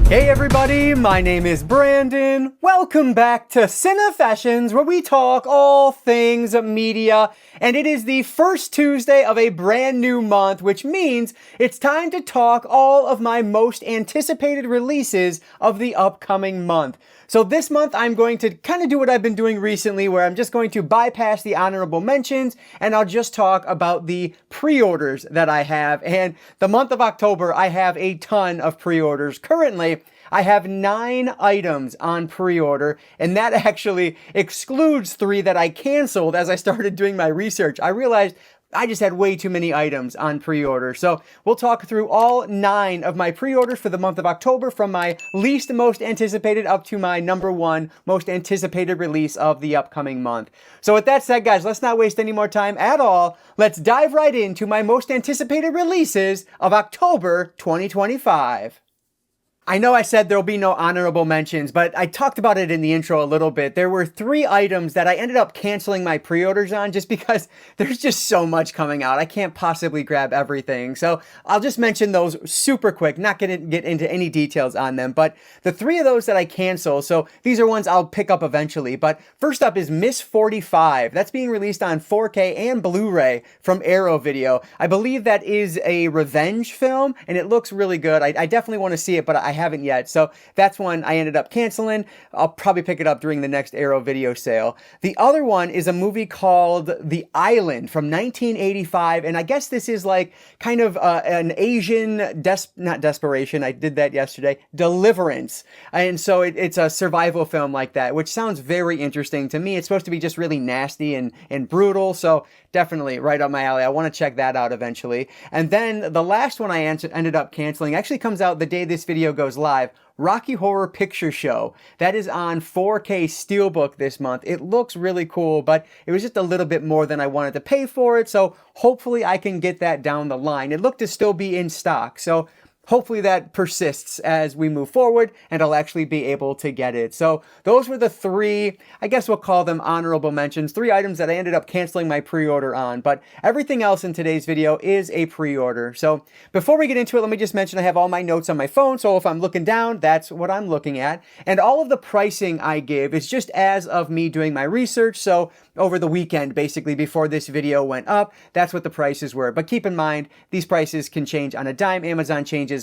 Hey everybody, my name is Brandon. Welcome back to Cinefessions, where we talk all things media. And it is the first Tuesday of a brand new month, which means it's time to talk all of my most anticipated releases of the upcoming month. So this month I'm going to kind of do what I've been doing recently, where I'm just going to bypass the honorable mentions and I'll just talk about the pre-orders that I have. And the month of October, I have a ton of pre-orders. Currently, I have 9 items on pre-order, and that actually excludes 3 that I canceled as I started doing my research. I realized I just had way too many items on pre-order. So we'll talk through all 9 of my pre-orders for the month of October, from my least most anticipated up to my number 1 most anticipated release of the upcoming month. So with that said, guys, let's not waste any more time at all. Let's dive right into my most anticipated releases of October 2025. I know I said there'll be no honorable mentions, but I talked about it in the intro a little bit. There were 3 items that I ended up canceling my pre-orders on just because there's just so much coming out. I can't possibly grab everything. So I'll just mention those super quick, not gonna get into any details on them. But the 3 of those that I cancel, so these are ones I'll pick up eventually. But first up is Miss 45. That's being released on 4K and Blu-ray from Arrow Video. I believe that is a revenge film, and it looks really good. I definitely want to see it, but I haven't yet. So that's one I ended up canceling. I'll probably pick it up during the next Arrow Video sale. The other one is a movie called The Island from 1985. And I guess this is like kind of an Asian, not desperation, I did that yesterday, deliverance. And so it's a survival film like that, which sounds very interesting to me. It's supposed to be just really nasty and brutal. So definitely right up my alley. I want to check that out eventually. And then the last one I ended up canceling actually comes out the day this video goes live. Rocky Horror Picture Show. That is on 4K steelbook this month. It looks really cool, but it was just a little bit more than I wanted to pay for it. So hopefully I can get that down the line. It looked to still be in stock. So hopefully that persists as we move forward and I'll actually be able to get it. So those were the 3, I guess we'll call them honorable mentions, 3 items that I ended up canceling my pre-order on, but everything else in today's video is a pre-order. So before we get into it, let me just mention I have all my notes on my phone, so if I'm looking down, that's what I'm looking at. And all of the pricing I give is just as of me doing my research, so over the weekend, basically before this video went up, that's what the prices were. But keep in mind, these prices can change on a dime. Amazon changes,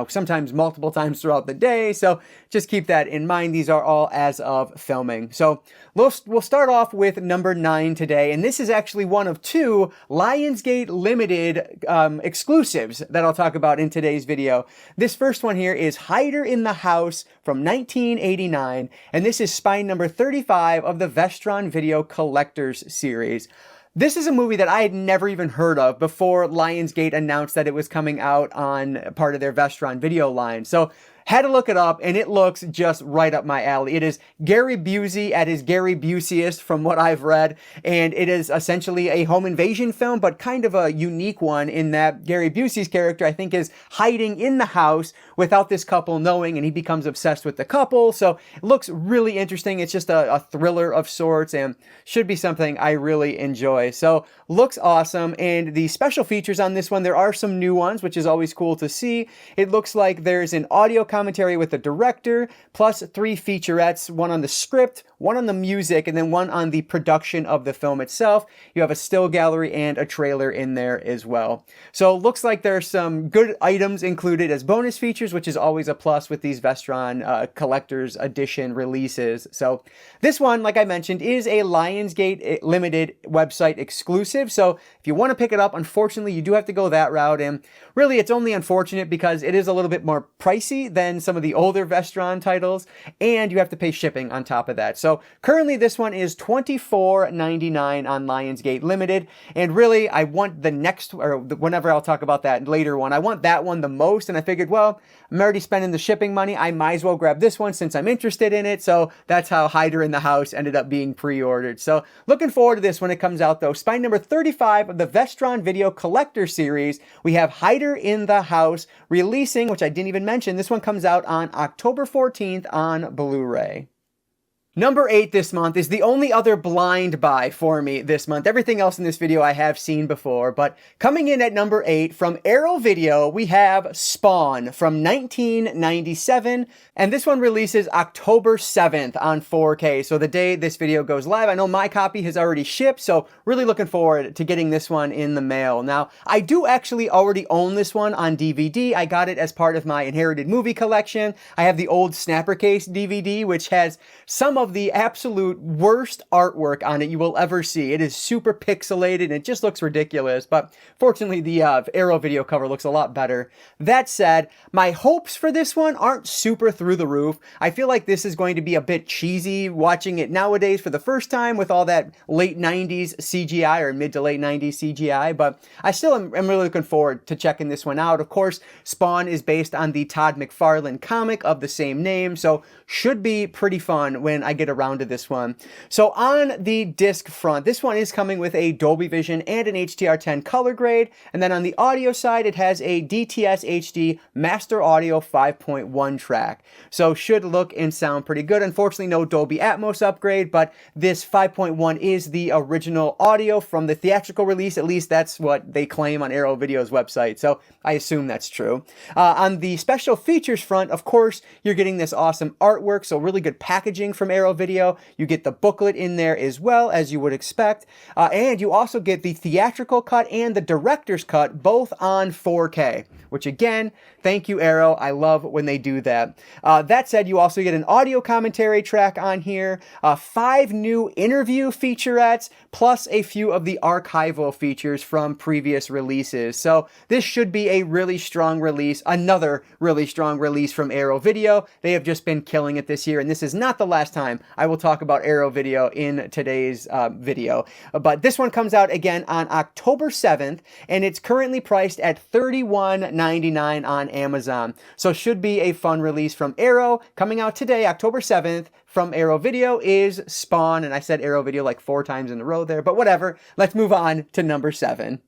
sometimes multiple times throughout the day. So just keep that in mind. These are all as of filming. So we'll start off with number 9 today. And this is actually one of 2 Lionsgate Limited exclusives that I'll talk about in today's video. This first one here is Hider in the House from 1989. And this is spine number 35 of the Vestron Video Collector's series. This is a movie that I had never even heard of before Lionsgate announced that it was coming out on part of their Vestron Video line. So had to look it up, and it looks just right up my alley. It is Gary Busey at his Gary Buseyest from what I've read, and it is essentially a home invasion film, but kind of a unique one in that Gary Busey's character, I think, is hiding in the house without this couple knowing, and he becomes obsessed with the couple. So it looks really interesting. It's just a thriller of sorts, and should be something I really enjoy. So looks awesome, and the special features on this one, there are some new ones, which is always cool to see. It looks like there's an audio commentary with the director, plus 3 featurettes, one on the script, one on the music, and then one on the production of the film itself. You have a still gallery and a trailer in there as well. So it looks like there's some good items included as bonus features, which is always a plus with these Vestron Collector's Edition releases. So this one, like I mentioned, is a Lionsgate Limited website exclusive. So if you want to pick it up, unfortunately, you do have to go that route. And really, it's only unfortunate because it is a little bit more pricey than some of the older Vestron titles, and you have to pay shipping on top of that. So currently this one is $24.99 on Lionsgate Limited, and really I want the next, or whenever I'll talk about that later one, I want that one the most, and I figured, well, I'm already spending the shipping money, I might as well grab this one since I'm interested in it. So that's how Hider in the House ended up being pre-ordered. So looking forward to this when it comes out though. Spine number 35 of the Vestron Video Collector series, we have Hider in the House releasing, which I didn't even mention, this one comes out on October 14th on Blu-ray. Number 8 this month is the only other blind buy for me this month. Everything else in this video I have seen before, but coming in at number 8 from Arrow Video, we have Spawn from 1997, and this one releases October 7th on 4K, so the day this video goes live. I know my copy has already shipped, so really looking forward to getting this one in the mail. Now, I do actually already own this one on DVD. I got it as part of my inherited movie collection. I have the old Snapper Case DVD, which has some of the absolute worst artwork on it you will ever see. It is super pixelated and it just looks ridiculous, but fortunately the Arrow Video cover looks a lot better. That said, my hopes for this one aren't super through the roof. I feel like this is going to be a bit cheesy watching it nowadays for the first time with all that late 90s CGI or mid to late 90s CGI, but I still am really looking forward to checking this one out. Of course, Spawn is based on the Todd McFarlane comic of the same name, so should be pretty fun when I get around to this one. So on the disc front, this one is coming with a Dolby Vision and an HDR10 color grade, and then on the audio side it has a DTS HD Master Audio 5.1 track. So should look and sound pretty good. Unfortunately no Dolby Atmos upgrade, but this 5.1 is the original audio from the theatrical release. At least that's what they claim on Arrow Video's website, so I assume that's true. On the special features front, of course, you're getting this awesome artwork, so really good packaging from Arrow Video. You get the booklet in there as well, as you would expect, and you also get the theatrical cut and the director's cut, both on 4K, which again, thank you Arrow, I love when they do that. That said, you also get an audio commentary track on here, 5 new interview featurettes, plus a few of the archival features from previous releases. So this should be a really strong release, another really strong release from Arrow Video. They have just been killing it this year, and this is not the last time I will talk about Arrow Video in today's video. But this one comes out again on October 7th, and it's currently priced at $31.99 on Amazon. So should be a fun release from Arrow. Coming out today, October 7th, from Arrow Video is Spawn, and I said Arrow Video like 4 times in a row there, but whatever. Let's move on to number 7.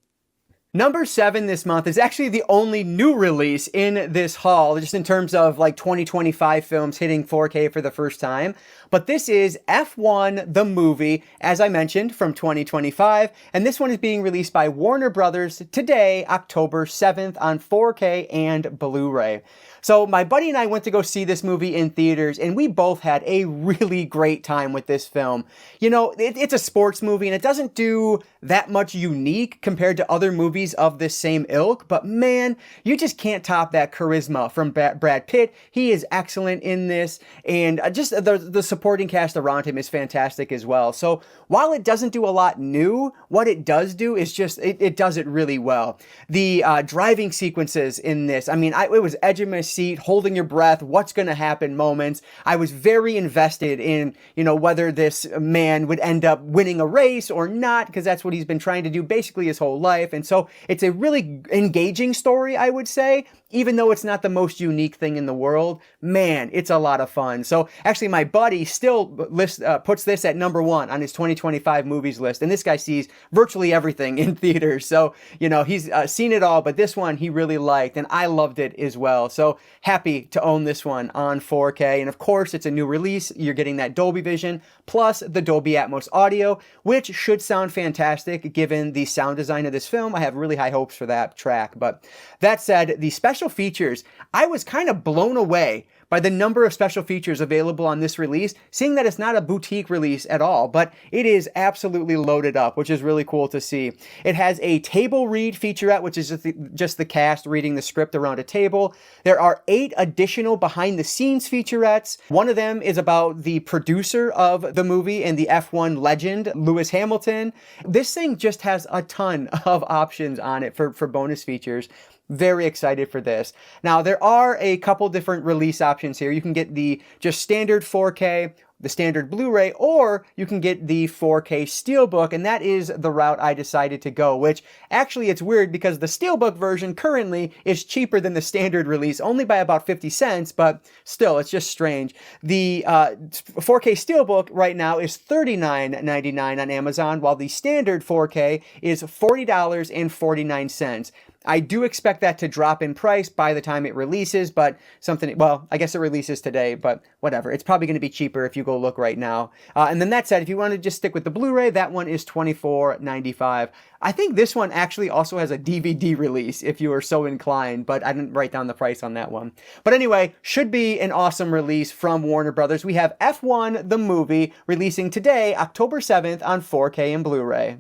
Number 7 this month is actually the only new release in this haul, just in terms of like 2025 films hitting 4K for the first time. But this is F1 the movie, as I mentioned, from 2025. And this one is being released by Warner Brothers today, October 7th on 4K and Blu-ray. So my buddy and I went to go see this movie in theaters, and we both had a really great time with this film. You know, it's a sports movie, and it doesn't do that much unique compared to other movies of this same ilk, but man, you just can't top that charisma from Brad Pitt. He is excellent in this, and just the supporting cast around him is fantastic as well. So while it doesn't do a lot new, what it does do is just, it does it really well. The driving sequences in this, I mean, it was edge of my seat, holding your breath, what's going to happen moments. I was very invested in, you know, whether this man would end up winning a race or not, because that's what he's been trying to do basically his whole life. And so it's a really engaging story, I would say, even though it's not the most unique thing in the world. Man, it's a lot of fun. So actually my buddy still puts this at number 1 on his 2025 movies list, and this guy sees virtually everything in theaters. So, you know, he's seen it all, but this one he really liked, and I loved it as well. So happy to own this one on 4K. And of course, it's a new release. You're getting that Dolby Vision plus the Dolby Atmos audio, which should sound fantastic given the sound design of this film. I have really high hopes for that track. But that said, the special features, I was kind of blown away by the number of special features available on this release, seeing that it's not a boutique release at all, but it is absolutely loaded up, which is really cool to see. It has a table read featurette, which is just the cast reading the script around a table. There are 8 additional behind the scenes featurettes. One of them is about the producer of the movie and the F1 legend, Lewis Hamilton. This thing just has a ton of options on it for bonus features. Very excited for this. Now, there are a couple different release options here. You can get the just standard 4K, the standard Blu-ray, or you can get the 4K steelbook, and that is the route I decided to go, which actually it's weird because the steelbook version currently is cheaper than the standard release, only by about 50 cents, but still, it's just strange. The 4K steelbook right now is $39.99 on Amazon, while the standard 4K is $40.49. I do expect that to drop in price by the time it releases, but well, I guess it releases today, but whatever. It's probably going to be cheaper if you go look right now. And then that said, if you want to just stick with the Blu-ray, that one is $24.95. I think this one actually also has a DVD release if you are so inclined, but I didn't write down the price on that one. But anyway, should be an awesome release from Warner Brothers. We have F1 the movie releasing today, October 7th on 4K and Blu-ray.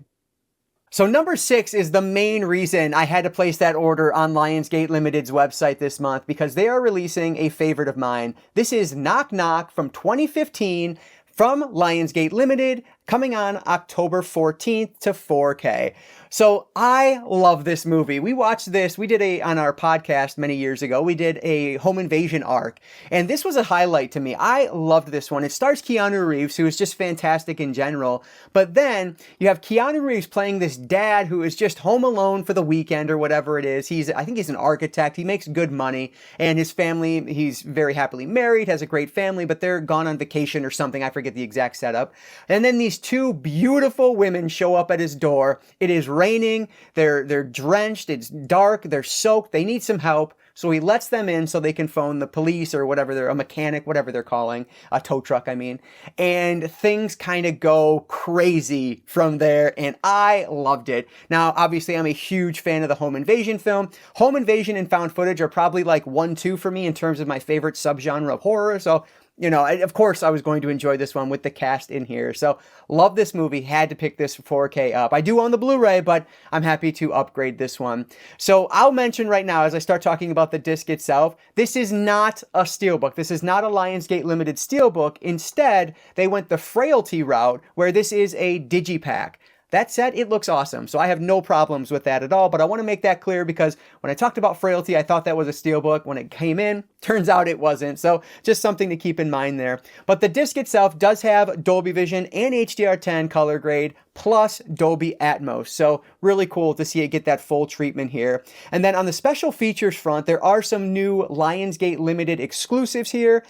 So number 6 is the main reason I had to place that order on Lionsgate Limited's website this month, because they are releasing a favorite of mine. This is Knock Knock from 2015 from Lionsgate Limited, coming on October 14th to 4K. So I love this movie. We watched this, on our podcast many years ago, we did a home invasion arc, and this was a highlight to me. I loved this one. It stars Keanu Reeves, who is just fantastic in general, but then you have Keanu Reeves playing this dad who is just home alone for the weekend or whatever it is. I think he's an architect. He makes good money, and his family, he's very happily married, has a great family, but they're gone on vacation or something. I forget the exact setup. And then these two beautiful women show up at his door. It is raining, they're drenched, it's dark, they're soaked, they need some help. So he lets them in so they can phone the police or whatever, a mechanic, whatever they're calling, a tow truck, I mean. And things kind of go crazy from there, and I loved it. Now, obviously, I'm a huge fan of the home invasion film. Home invasion and found footage are probably like 1-2 for me in terms of my favorite subgenre of horror, so of course I was going to enjoy this one with the cast in here. So love this movie, had to pick this 4K up. I do own the Blu-ray, but I'm happy to upgrade this one. So I'll mention right now, as I start talking about the disc itself, this is not a steelbook. This is not a Lionsgate Limited steelbook. Instead, they went the frailty route, where this is a digipack. That said, it looks awesome, so I have no problems with that at all, but I want to make that clear because when I talked about frailty, I thought that was a steelbook. When it came in, turns out it wasn't, so just something to keep in mind there. But the disc itself does have Dolby Vision and HDR10 color grade, plus Dolby Atmos, so really cool to see it get that full treatment here. And then on the special features front, there are some new Lionsgate Limited exclusives here.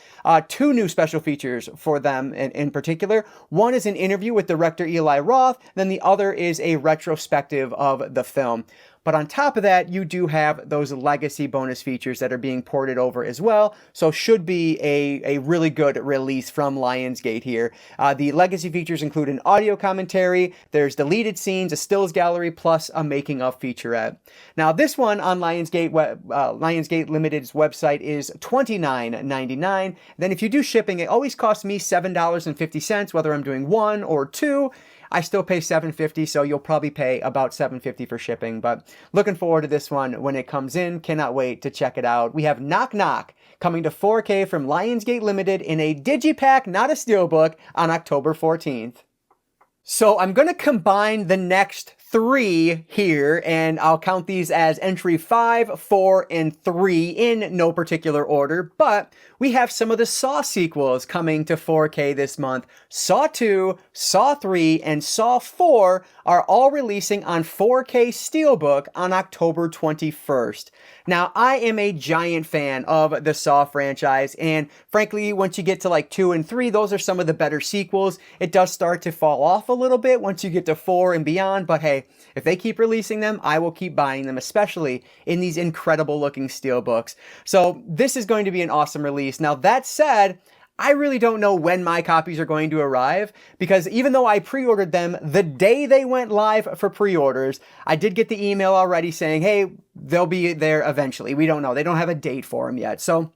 2 new special features for them in particular. One is an interview with director Eli Roth, then the other is a retrospective of the film. But on top of that, you do have those legacy bonus features that are being ported over as well. So should be a really good release from Lionsgate here. The legacy features include an audio commentary, there's deleted scenes, a stills gallery, plus a making of featurette. Now this one on Lionsgate Limited's website is $29.99. Then if you do shipping, it always costs me $7.50, whether I'm doing 1 or 2. I still pay $7.50, so you'll probably pay about $7.50 for shipping, but looking forward to this one when it comes in. Cannot wait to check it out. We have Knock Knock coming to 4K from Lionsgate Limited in a digipack, not a steelbook, on October 14th. So I'm going to combine the next 3 here, and I'll count these as entry 5, 4, and 3 in no particular order, but we have some of the Saw sequels coming to 4K this month. Saw 2, Saw 3, and Saw 4 are all releasing on 4K Steelbook on October 21st. Now, I am a giant fan of the Saw franchise, and frankly, once you get to like 2 and 3, those are some of the better sequels. It does start to fall off a little bit once you get to 4 and beyond, but hey, if they keep releasing them, I will keep buying them, especially in these incredible looking steelbooks. So this is going to be an awesome release. Now that said, I really don't know when my copies are going to arrive, because even though I pre-ordered them the day they went live for pre-orders, I did get the email already saying, hey, they'll be there eventually. We don't know. They don't have a date for them yet. So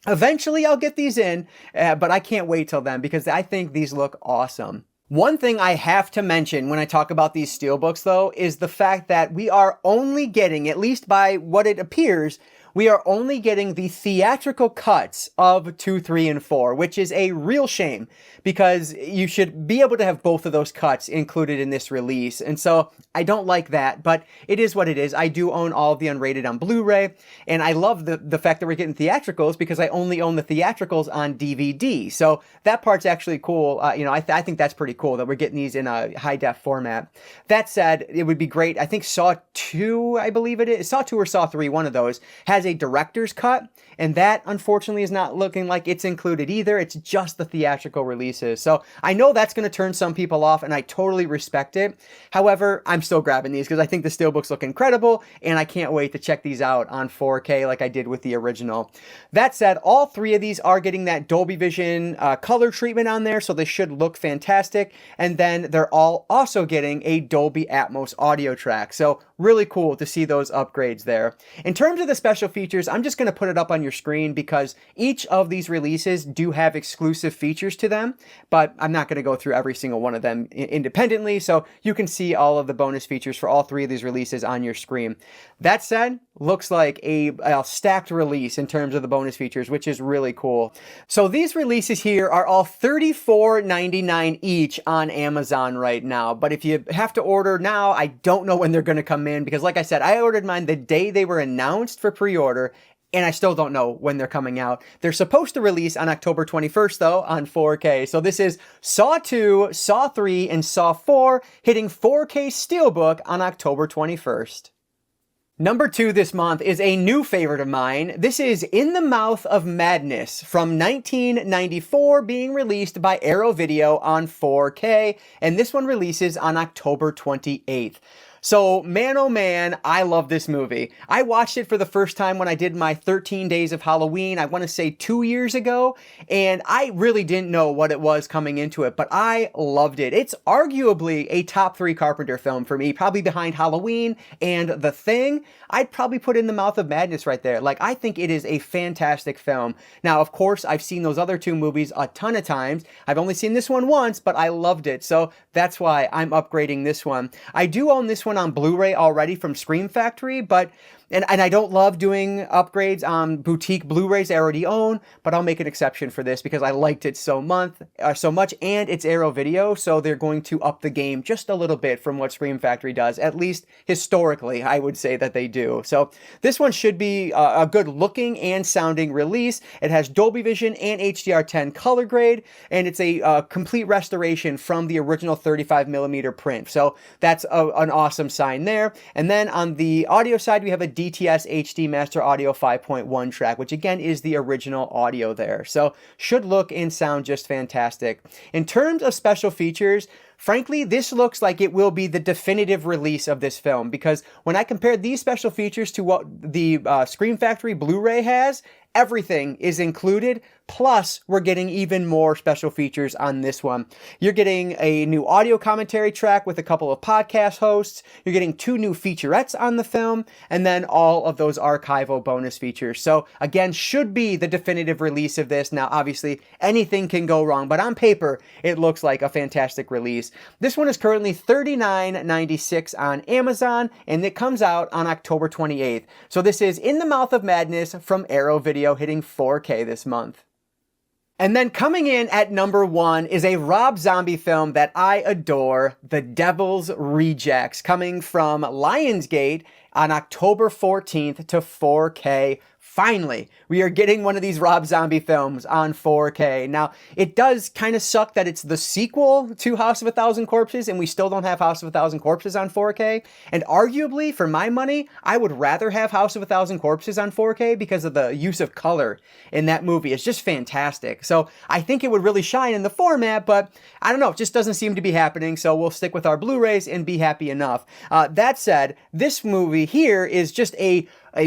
eventually I'll get these in, but I can't wait till then because I think these look awesome. One thing I have to mention when I talk about these steelbooks, though, is the fact that we are only getting, at least by what it appears, we are only getting the theatrical cuts of 2, 3, and 4, which is a real shame because you should be able to have both of those cuts included in this release. And so I don't like that, but it is what it is. I do own all of the unrated on Blu-ray, and I love the fact that we're getting theatricals because I only own the theatricals on DVD. So that part's actually cool. I think that's pretty cool that we're getting these in a high-def format. That said, it would be great. I think Saw 2, I believe it is, Saw 2 or Saw 3, one of those, has has a director's cut, and that unfortunately is not looking like it's included either. It's just the theatrical releases. So I know that's going to turn some people off, and I totally respect it. However, I'm still grabbing these because I think the steelbooks look incredible, and I can't wait to check these out on 4K like I did with the original. That said, all three of these are getting that Dolby Vision color treatment on there, so they should look fantastic. And then they're all also getting a Dolby Atmos audio track. So really cool to see those upgrades there. In terms of the special features, I'm just going to put it up on your screen because each of these releases do have exclusive features to them, but I'm not going to go through every single one of them independently, so you can see all of the bonus features for all three of these releases on your screen. That said, looks like a stacked release in terms of the bonus features, which is really cool. So these releases here are all $34.99 each on Amazon right now, but if you have to order now, I don't know when they're going to come in because like I said, I ordered mine the day they were announced for pre-order, and I still don't know when they're coming out. They're supposed to release on October 21st, though, on 4K. So this is Saw 2, Saw 3, and Saw 4 hitting 4K Steelbook on October 21st. Number 2 this month is a new favorite of mine. This is In the Mouth of Madness from 1994, being released by Arrow Video on 4K, and this one releases on October 28th. So, man oh man, I love this movie. I watched it for the first time when I did my 13 Days of Halloween, I want to say 2 years ago, and I really didn't know what it was coming into it, but I loved it. It's arguably a top 3 Carpenter film for me, probably behind Halloween and The Thing. I'd probably put In the Mouth of Madness right there. Like, I think it is a fantastic film. Now, of course, I've seen those other 2 movies a ton of times. I've only seen this one once, but I loved it, so that's why I'm upgrading this one. I do own this one on Blu-ray already from Scream Factory, but and I don't love doing upgrades on boutique Blu-rays I already own, but I'll make an exception for this because I liked it so much, and it's Arrow Video, so they're going to up the game just a little bit from what Scream Factory does, at least historically, I would say that they do. So this one should be a good looking and sounding release. It has Dolby Vision and HDR10 color grade, and it's a complete restoration from the original 35mm print. So that's an awesome sign there. And then on the audio side, we have a DTS HD Master Audio 5.1 track, which again is the original audio there. So should look and sound just fantastic. In terms of special features, frankly, this looks like it will be the definitive release of this film because when I compared these special features to what the Scream Factory Blu-ray has, everything is included, plus we're getting even more special features on this one. You're getting a new audio commentary track with a couple of podcast hosts, you're getting 2 new featurettes on the film, and then all of those archival bonus features. So again, should be the definitive release of this. Now, obviously, anything can go wrong, but on paper, it looks like a fantastic release. This one is currently $39.96 on Amazon, and it comes out on October 28th. So this is In the Mouth of Madness from Arrow Video, hitting 4K this month. And then coming in at number 1 is a Rob Zombie film that I adore, The Devil's Rejects, coming from Lionsgate on October 14th to 4K. Finally, we are getting one of these Rob Zombie films on 4K. Now, it does kind of suck that it's the sequel to House of a Thousand Corpses, and we still don't have House of a Thousand Corpses on 4K. And arguably, for my money, I would rather have House of a Thousand Corpses on 4K because of the use of color in that movie. It's just fantastic. So I think it would really shine in the format, but I don't know, it just doesn't seem to be happening, so we'll stick with our Blu-rays and be happy enough. That said, this movie here is just a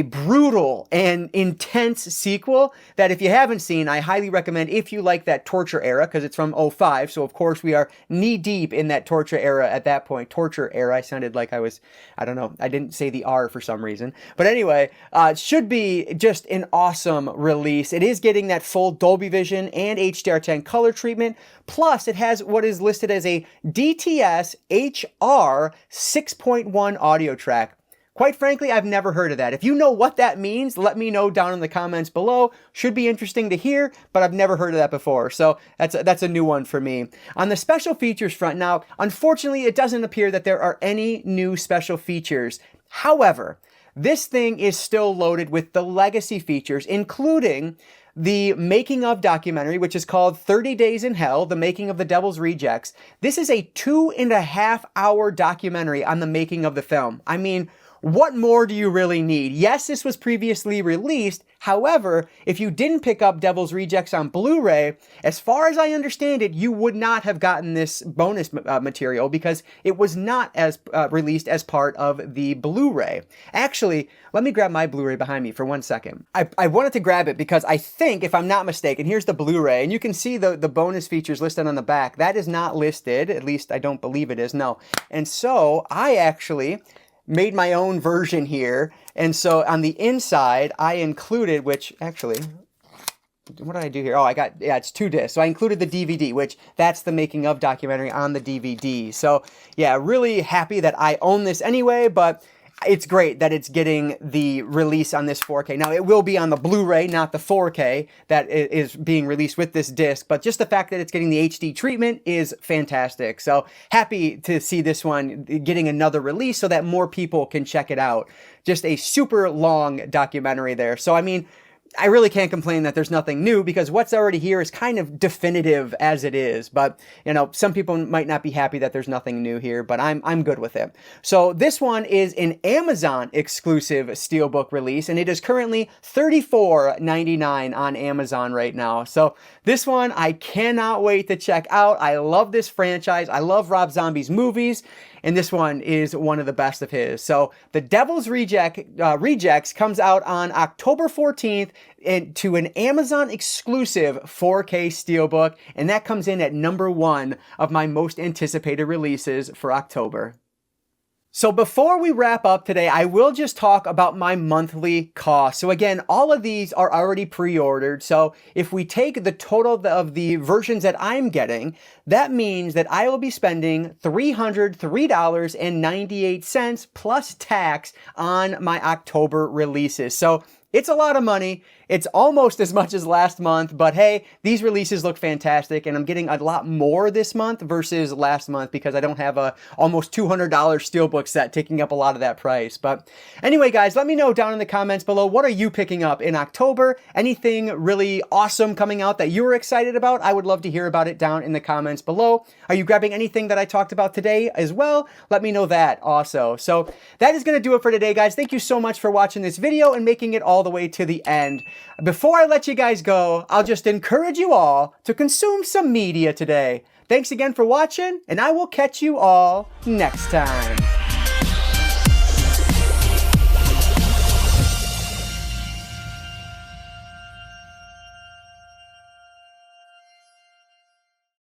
brutal and intense sequel that if you haven't seen, I highly recommend if you like that torture era, because it's from 2005, so of course we are knee deep in that torture era at that point. Torture era, I sounded like I was, I don't know, I didn't say the R for some reason. But anyway, it should be just an awesome release. It is getting that full Dolby Vision and HDR10 color treatment, plus it has what is listed as a DTS HR 6.1 audio track. Quite frankly, I've never heard of that. If you know what that means, let me know down in the comments below. Should be interesting to hear, but I've never heard of that before. So that's a new one for me. On the special features front now, unfortunately, it doesn't appear that there are any new special features. However, this thing is still loaded with the legacy features, including the making of documentary, which is called 30 Days in Hell, the making of The Devil's Rejects. This is a 2.5 hour documentary on the making of the film. I mean, what more do you really need? Yes, this was previously released. However, if you didn't pick up Devil's Rejects on Blu-ray, as far as I understand it, you would not have gotten this bonus material because it was not as released as part of the Blu-ray. Actually, let me grab my Blu-ray behind me for 1 second. I wanted to grab it because I think, if I'm not mistaken, here's the Blu-ray, and you can see the bonus features listed on the back. That is not listed, at least I don't believe it is, no. And so I actually made my own version here, and so on the inside I included, which actually, what did I do here? Oh, it's 2 discs. So I included the DVD, which that's the making of documentary on the DVD. So yeah, really happy that I own this anyway, but it's great that it's getting the release on this 4K. Now, it will be on the Blu-ray, not the 4K that is being released with this disc, but just the fact that it's getting the HD treatment is fantastic. So happy to see this one getting another release so that more people can check it out. Just a super long documentary there. So, I mean, I really can't complain that there's nothing new because what's already here is kind of definitive as it is. But, you know, some people might not be happy that there's nothing new here, but I'm good with it. So this one is an Amazon exclusive steelbook release, and it is currently $34.99 on Amazon right now. So this one I cannot wait to check out. I love this franchise. I love Rob Zombie's movies, and this one is one of the best of his. So The Devil's Rejects comes out on October 14th to an Amazon exclusive 4K steelbook, and that comes in at number 1 of my most anticipated releases for October. So before we wrap up today, I will just talk about my monthly cost. So again, all of these are already pre-ordered. So if we take the total of the versions that I'm getting, that means that I will be spending $303.98 plus tax on my October releases. So it's a lot of money. It's almost as much as last month, but hey, these releases look fantastic, and I'm getting a lot more this month versus last month because I don't have a almost $200 steelbook set taking up a lot of that price. But anyway, guys, let me know down in the comments below, what are you picking up in October? Anything really awesome coming out that you're excited about? I would love to hear about it down in the comments below. Are you grabbing anything that I talked about today as well? Let me know that also. So that is going to do it for today, guys. Thank you so much for watching this video and making it all the way to the end. Before I let you guys go, I'll just encourage you all to consume some media today. Thanks again for watching, and I will catch you all next time.